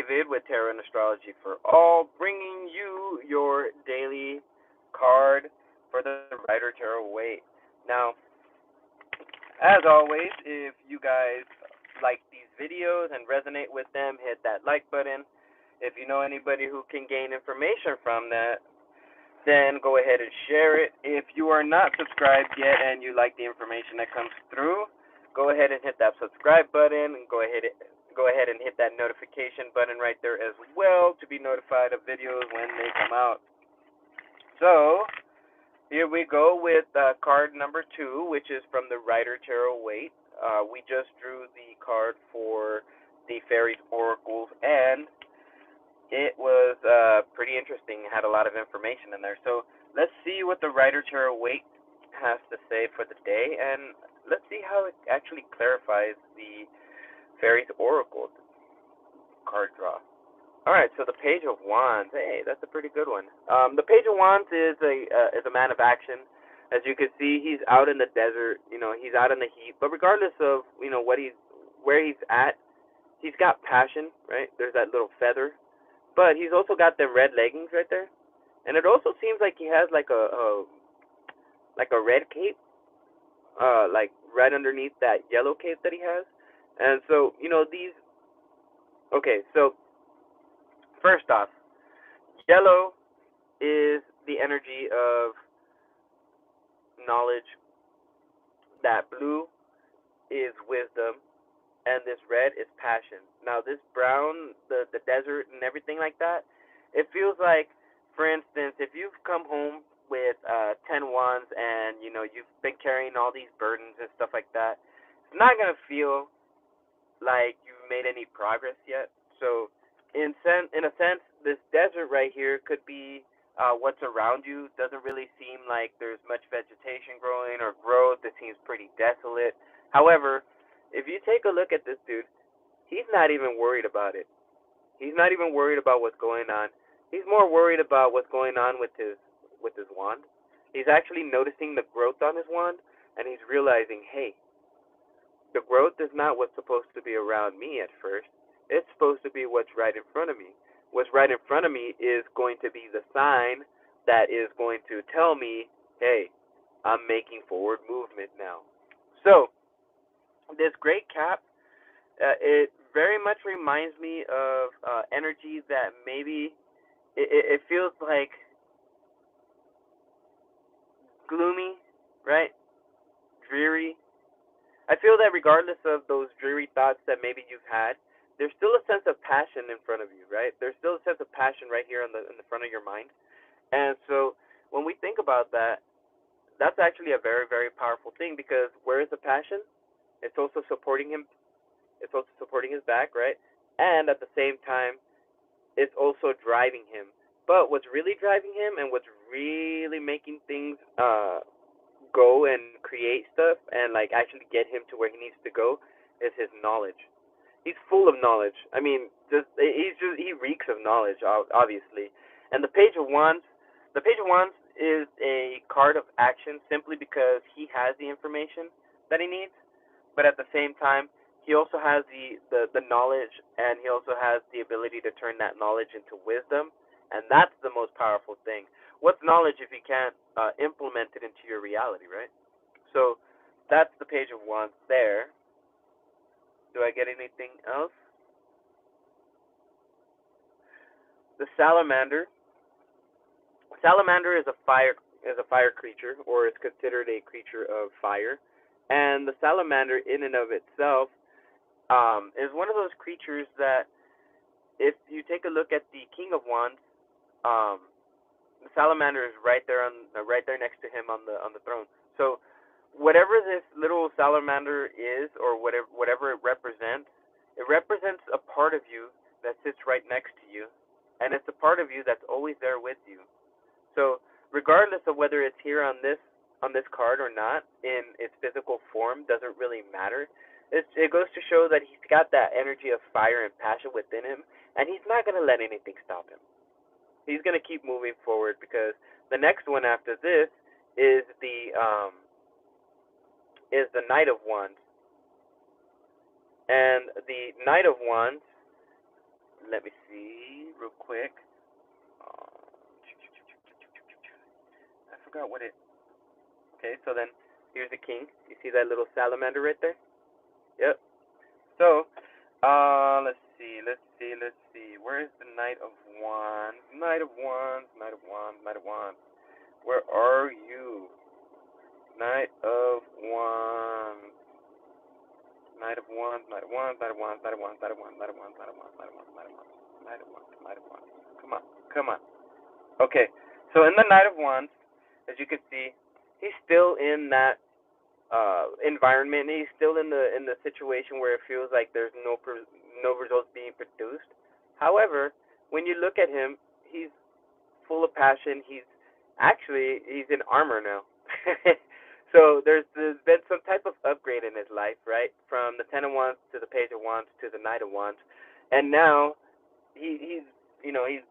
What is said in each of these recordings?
David with Tarot and Astrology for All, bringing you your daily card for the Rider Tarot Waite. Now, as always, if you guys like these videos and resonate with them, hit that like button. If you know anybody who can gain information from that, then go ahead and share it. If you are not subscribed yet and you like the information that comes through, go ahead and hit that subscribe button and go ahead and hit that notification button right there as well to be notified of videos when they come out. So here we go with card number 2, which is from the Rider Tarot Waite. We just drew the card for the Fairies Oracles, and it was pretty interesting. It had a lot of information in there. So let's see what the Rider Tarot Waite has to say for the day, and let's see how it actually clarifies the Fairies Oracle card draw. All right, so the Page of Wands. Hey, that's a pretty good one. The Page of Wands is a man of action. As you can see, he's out in the desert. You know, he's out in the heat. But regardless of where he's at, he's got passion, right? There's that little feather, but he's also got the red leggings right there, and it also seems like he has like a red cape, like right underneath that yellow cape that he has. And so these. Okay, so first off, yellow is the energy of knowledge, that blue is wisdom, and this red is passion. Now this brown, the desert and everything like that, it feels like, for instance, if you've come home with 10 wands and you've been carrying all these burdens and stuff like that, it's not going to feel like you've made any progress yet. So in a sense, this desert right here could be what's around you. Doesn't really seem like there's much vegetation growing or growth. It seems pretty desolate. However, if you take a look at this dude, he's not even worried about it. He's not even worried about what's going on. He's more worried about what's going on with his wand. He's actually noticing the growth on his wand, and he's realizing, hey, the growth is not what's supposed to be around me at first. It's supposed to be what's right in front of me. What's right in front of me is going to be the sign that is going to tell me, hey, I'm making forward movement now. So this great cap, it very much reminds me of energy that maybe it feels like gloomy, right? Dreary. I feel that regardless of those dreary thoughts that maybe you've had, there's still a sense of passion in front of you, right? There's still a sense of passion right here in the front of your mind. And so when we think about that, that's actually a very, very powerful thing, because where is the passion? It's also supporting him. It's also supporting his back, right? And at the same time, it's also driving him. But what's really driving him and what's really making things go and create stuff and like actually get him to where he needs to go is his knowledge. He's full of knowledge. I mean, he reeks of knowledge, obviously. And the Page of Wands is a card of action simply because he has the information that he needs, but at the same time, he also has the knowledge, and he also has the ability to turn that knowledge into wisdom, and that's the most powerful thing. What's knowledge if you can't implement it into your reality, right? So that's the Page of Wands there. Do I get anything else? The Salamander. Salamander is a fire creature, or is considered a creature of fire. And the salamander, in and of itself, is one of those creatures that, if you take a look at the King of Wands, the salamander is right there next to him on the throne. So whatever this little salamander is, or whatever it represents a part of you that sits right next to you, and it's a part of you that's always there with you. So regardless of whether it's here on this card or not, in its physical form, doesn't really matter. It goes to show that he's got that energy of fire and passion within him, and he's not going to let anything stop him. He's going to keep moving forward, because the next one after this is the Knight of Wands. And the Knight of Wands let me see real quick. I forgot what it. Okay, so then here's the king. You see that little salamander right there? Yep. So, let's see, let's see, let's see. Where's the Knight of Wands? Knight of Wands, Knight of Wands, Knight of Wands. Where are you? Knight of Wands. Knight of Wands, Knight of Wands, Knight of Wands, Knight of Wands, Knight of Wands, Knight of Wands, Knight of Wands, Knight of Wands, Knight of Wands, Knight of Wands, Knight of Wands. Come on, come on. Okay, so in the Knight of Wands, as you can see, he's still in that environment. He's still in the situation where it feels like there's no results being produced. However, when you look at him, he's full of passion. He's in armor now. So there's been some type of upgrade in his life, right? From the Ten of Wands to the Page of Wands to the Knight of Wands, and now he's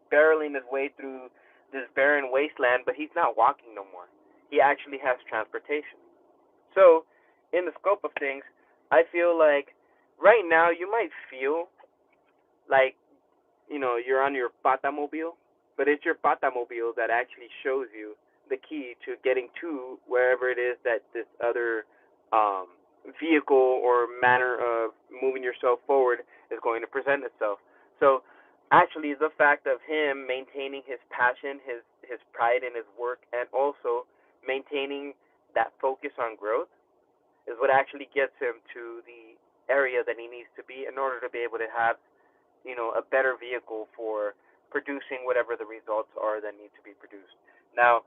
barreling his way through this barren wasteland, but he's not walking no more. He actually has transportation. So, in the scope of things, I feel like right now you might feel like you're on your patamobile, but it's your patamobile that actually shows you the key to getting to wherever it is that this other um, vehicle or manner of moving yourself forward is going to present itself. So, actually, the fact of him maintaining his passion, his pride in his work, and also maintaining that focus on growth is what actually gets him to the area that he needs to be in order to be able to have, a better vehicle for producing whatever the results are that need to be produced. Now,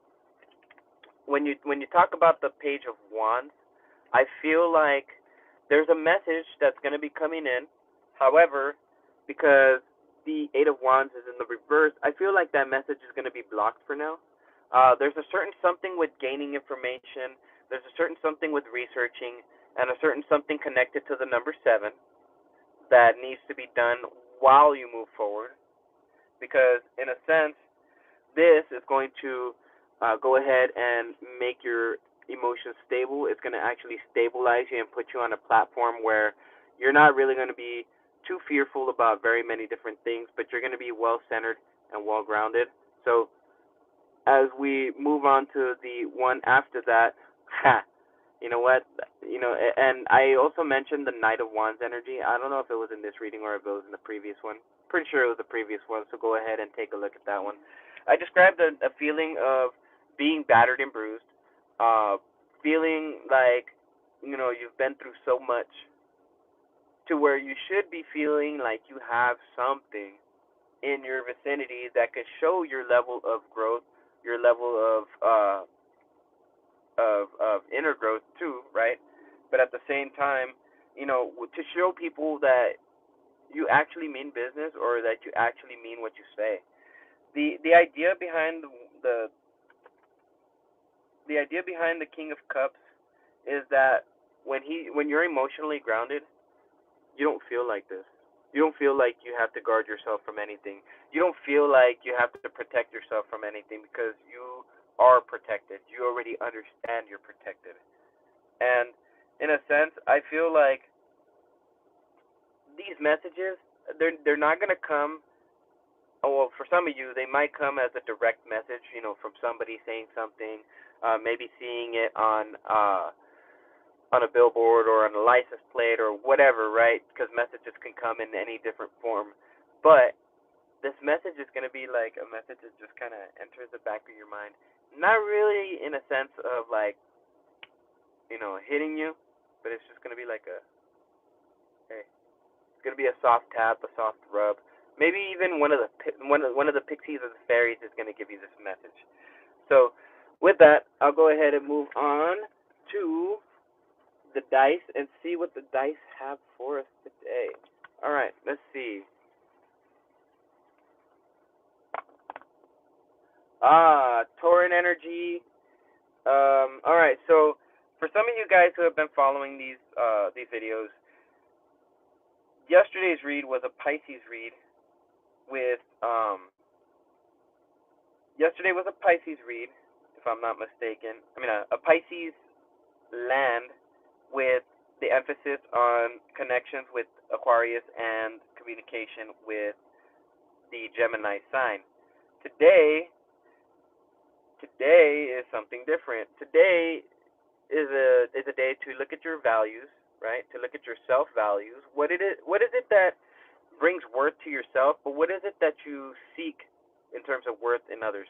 when you talk about the Page of Wands, I feel like there's a message that's going to be coming in. However, because the Eight of Wands is in the reverse, I feel like that message is going to be blocked for now. There's a certain something with gaining information. There's a certain something with researching, and a certain something connected to the number 7 that needs to be done while you move forward. Because, in a sense, this is going to go ahead and make your emotions stable. It's going to actually stabilize you and put you on a platform where you're not really going to be too fearful about very many different things, but you're going to be well centered and well grounded. So, as we move on to the one after that, you know what? And I also mentioned the Knight of Wands energy. I don't know if it was in this reading or if it was in the previous one. Pretty sure it was the previous one, so go ahead and take a look at that one. I described a feeling of being battered and bruised, feeling like, you've been through so much to where you should be feeling like you have something in your vicinity that could show your level of growth, your level of inner growth too, right? But at the same time, to show people that you actually mean business or that you actually mean what you say. The idea behind the the idea behind the King of Cups is that when you're emotionally grounded, you don't feel like this. You don't feel like you have to guard yourself from anything. You don't feel like you have to protect yourself from anything because you are protected. You already understand you're protected. And in a sense, I feel like these messages, they're not going to come. Oh, well, for some of you, they might come as a direct message, from somebody saying something, maybe seeing it on a billboard or on a license plate or whatever, right? Because messages can come in any different form. But this message is going to be like a message that just kind of enters the back of your mind. Not really in a sense of like, hitting you, but it's just going to be like hey, it's going to be a soft tap, a soft rub. Maybe even one of the pixies or the fairies is going to give you this message. So, with that, I'll go ahead and move on to the dice and see what the dice have for us today. All right, let's see. Tauran energy. All right, so for some of you guys who have been following these videos, yesterday's read was a Pisces read with yesterday was a Pisces read, if I'm not mistaken. I mean, a Pisces land with the emphasis on connections with Aquarius and communication with the Gemini sign. Today, today is something different. Today is a day to look at your values, right? To look at your self values. What is it that brings worth to yourself, but what is it that you seek in terms of worth in others?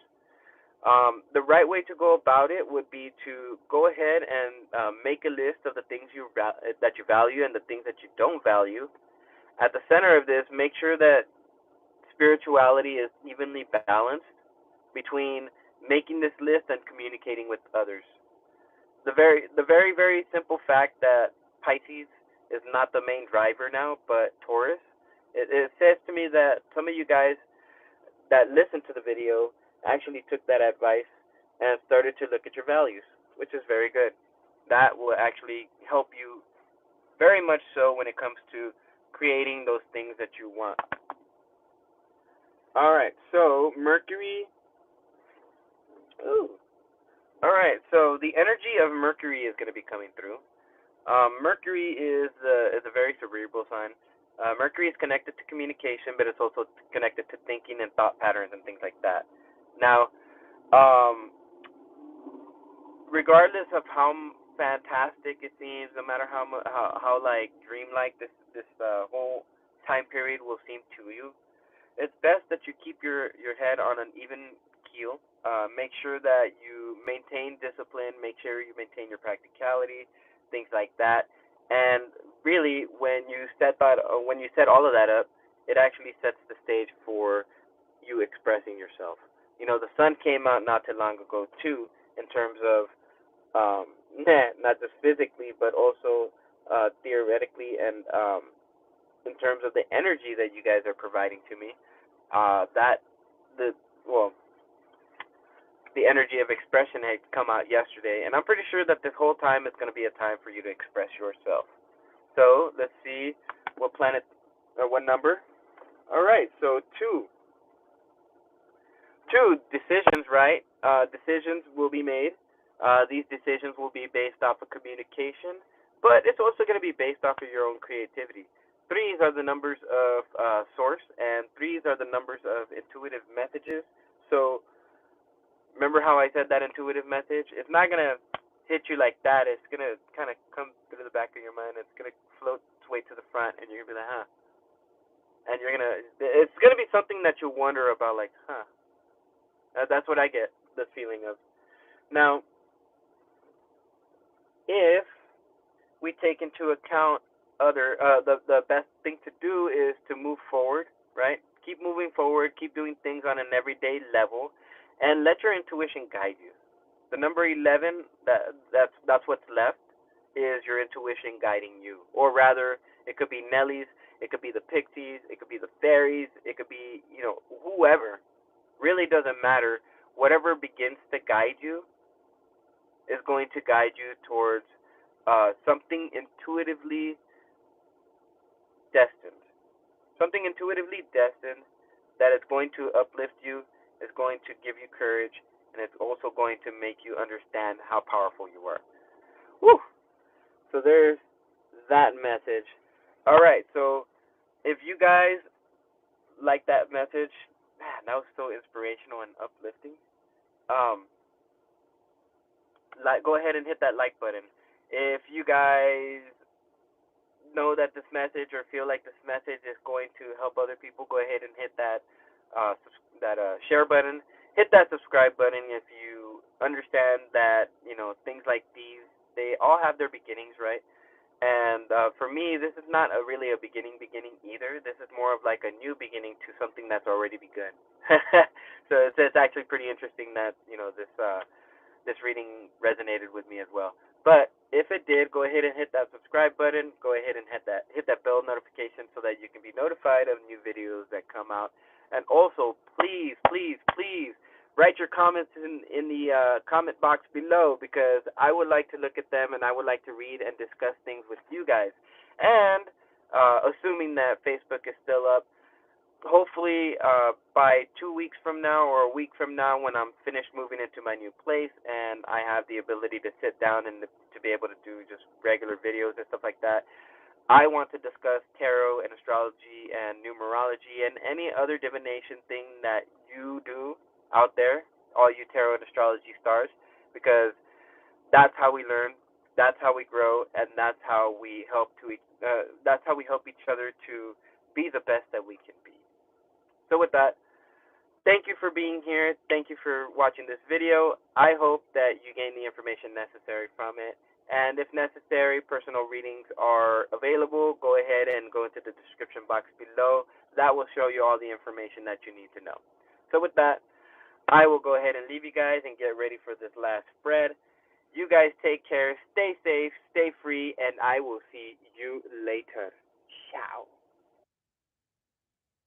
The right way to go about it would be to go ahead and make a list of the things that you value and the things that you don't value. At the center of this, make sure that spirituality is evenly balanced between making this list and communicating with others. The very simple fact that Pisces is not the main driver now, but Taurus. It says to me that some of you guys that listened to the video actually took that advice and started to look at your values, which is very good. That will actually help you very much so when it comes to creating those things that you want. All right, so Mercury. Ooh. All right, so the energy of Mercury is going to be coming through. Mercury is a very cerebral sign. Mercury is connected to communication, but it's also connected to thinking and thought patterns and things like that. Now, um, regardless of how fantastic it seems, no matter how like dreamlike this whole time period will seem to you, it's best that you keep your head on an even keel. Make sure that you maintain discipline. Make sure you maintain your practicality, things like that. And really, when you set all of that up, it actually sets the stage for you expressing yourself. You know, the sun came out not too long ago too, in terms of not just physically, but also theoretically, and in terms of the energy that you guys are providing to me. That the well, the energy of expression had come out yesterday, and I'm pretty sure that this whole time is going to be a time for you to express yourself. So let's see what planet or what number. All right, so two decisions, right? Decisions will be made. These decisions will be based off of communication, but it's also going to be based off of your own creativity. Threes are the numbers of source, and threes are the numbers of intuitive messages. So remember how I said that intuitive message? It's not going to hit you like that. It's going to kind of come through the back of your mind. It's going to float its way to the front, and you're going to be like, huh. And it's going to be something that you wonder about, like, huh. That's what I get the feeling of. Now, if we take into account the best thing to do is to move forward, right? Keep moving forward, keep doing things on an everyday level, and let your intuition guide you. The number 11, that's what's left, is your intuition guiding you, or rather, it could be Nellies, it could be the Pixies, it could be the fairies, it could be whoever. Really doesn't matter. Whatever begins to guide you is going to guide you towards something intuitively destined. Something intuitively destined that is going to uplift you, is going to give you courage, and it's also going to make you understand how powerful you are. Woo! So there's that message. All right, so if you guys like that message, man, that was so inspirational and uplifting. Um, go ahead and hit that like button. If you guys know that this message or feel like this message is going to help other people, go ahead and hit share button. Hit that subscribe button if you understand that things like these, they all have their beginnings, right? And for me, this is not really a beginning either. This is more of like a new beginning to something that's already begun. So it's actually pretty interesting that this reading resonated with me as well. But if it did, go ahead and hit that subscribe button. Go ahead and hit that bell notification so that you can be notified of new videos that come out. And also, please, please, please write your comments in the comment box below, because I would like to look at them and I would like to read and discuss things with you guys. And assuming that Facebook is still up, hopefully by 2 weeks from now or a week from now, when I'm finished moving into my new place and I have the ability to sit down and to be able to do just regular videos and stuff like that, I want to discuss tarot and astrology and numerology and any other divination thing that you do out there, all you tarot and astrology stars, because that's how we learn, that's how we grow, and that's how we help each other to be the best that we can be. So with that, thank you for being here. Thank you for watching this video. I hope that you gain the information necessary from it. And if necessary, personal readings are available. Go ahead and go into the description box below. That will show you all the information that you need to know. So with that, I will go ahead and leave you guys and get ready for this last spread. You guys take care, stay safe, stay free, and I will see you later. Ciao.